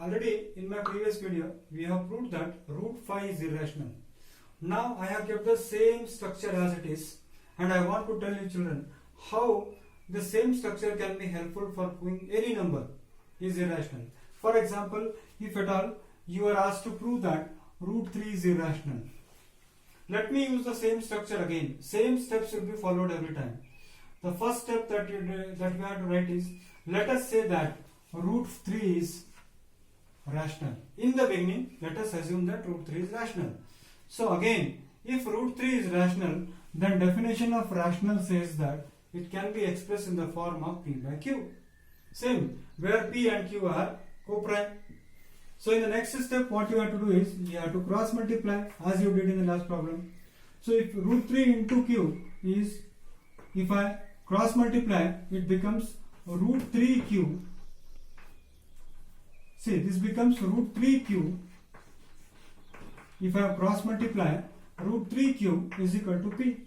already in my previous video we have proved that root 5 is irrational. Now I have kept the same structure as it is, and I want to tell you children how the same structure can be helpful for proving any number is irrational. For example, if at all you are asked to prove that root 3 is irrational, let me use the same structure again. Same steps will be followed every time. The first step that we have to write is, let us say that root 3 is rational. In the beginning, let us assume that root 3 is rational. So again, if root 3 is rational, then definition of rational says that it can be expressed in the form of p by q. Same, where p and q are co-prime. So in the next step, what you have to do is, you have to cross multiply as you did in the last problem. So if root 3 into q is, if I cross multiply, it becomes root 3q. See, this becomes root 3q. If I cross multiply, root 3q is equal to p.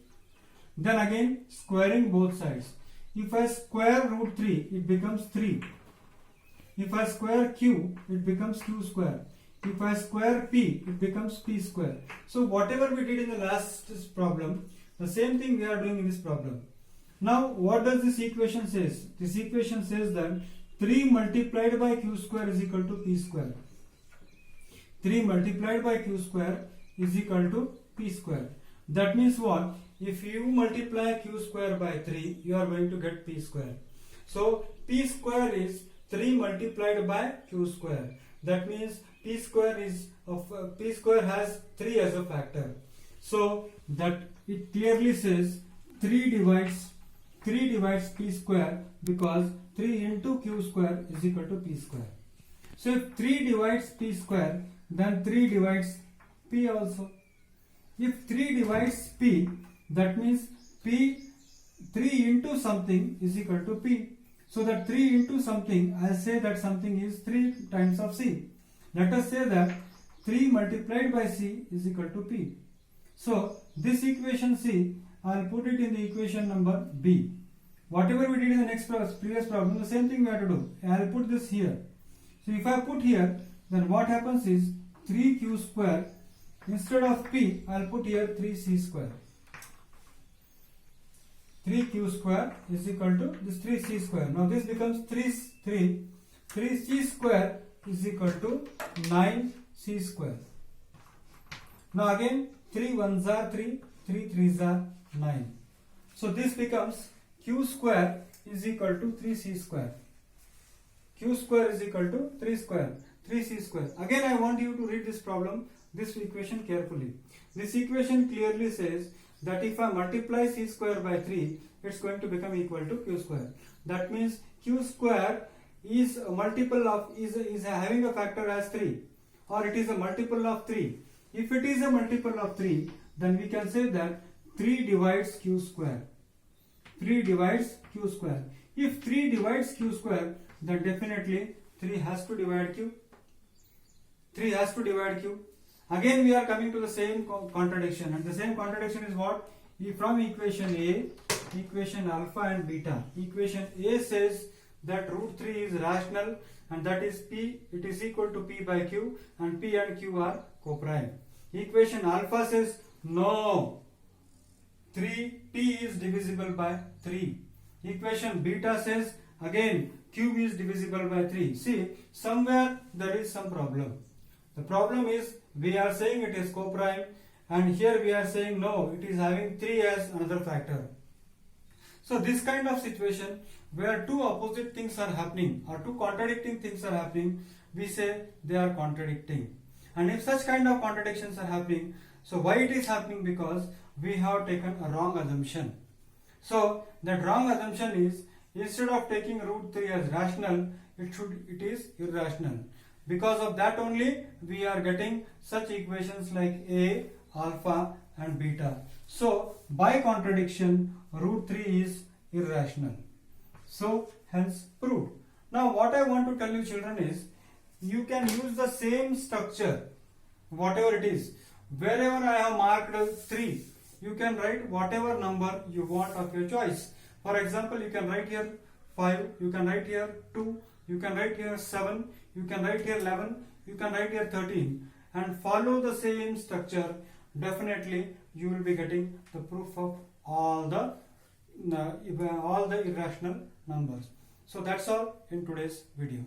Then again squaring both sides. If I square root 3, it becomes 3. If I square q, it becomes q square. If I square p, it becomes p square. So whatever we did in the last problem, the same thing we are doing in this problem. Now what does this equation says? This equation says that 3 multiplied by q square is equal to p square. 3 multiplied by q square is equal to p square. That means what? If you multiply q square by 3, you are going to get p square. So p square is 3 multiplied by q square. That means p square has 3 as a factor. So that it clearly says 3 divides p square, because 3 into q square is equal to p square. So if 3 divides p square, then 3 divides p also. If 3 divides p, that means p 3 into something is equal to p. So that 3 into something, I'll say that something is 3 times of c. Let us say that 3 multiplied by c is equal to p. So this equation c, I'll put it in the equation number b. Whatever we did in the previous problem, the same thing we have to do. I'll put this here. So if I put here, then what happens is 3q square, instead of p, I'll put here 3c square. 3q square is equal to this 3c square. Now this becomes 3c square is equal to 9c square. Now again 3 1s are 3, 3 3s are 9. So this becomes q square is equal to 3c square. Q square is equal to 3c square. Again I want you to read this problem, this equation carefully. This equation clearly says that if I multiply c square by 3, it's going to become equal to q square. That means q square is a multiple of, is having a factor as 3, or it is a multiple of 3. If it is a multiple of 3, then we can say that 3 divides q square. 3 divides q square. If 3 divides q square, then definitely 3 has to divide q. 3 has to divide q. Again we are coming to the same contradiction, and the same contradiction is what? From equation A, equation alpha and beta. Equation A says that root 3 is rational, and that is p, it is equal to p by q, and p and q are co-prime. Equation alpha says no, p is divisible by 3. Equation beta says again q is divisible by 3. See, somewhere there is some problem. The problem is, we are saying it is co-prime, and here we are saying no, it is having 3 as another factor. So this kind of situation where two opposite things are happening, or two contradicting things are happening, we say they are contradicting. And if such kind of contradictions are happening, so why it is happening? Because we have taken a wrong assumption. So that wrong assumption is, instead of taking root 3 as rational, it is irrational. Because of that only we are getting such equations like A, alpha and beta. So by contradiction, root 3 is irrational. So hence proved. Now what I want to tell you children is, you can use the same structure, whatever it is. Wherever I have marked 3, you can write whatever number you want of your choice. For example, you can write here 5, you can write here 2, you can write here 7, you can write here 11, you can write here 13, and follow the same structure. Definitely you will be getting the proof of all the irrational numbers. So that's all in today's video.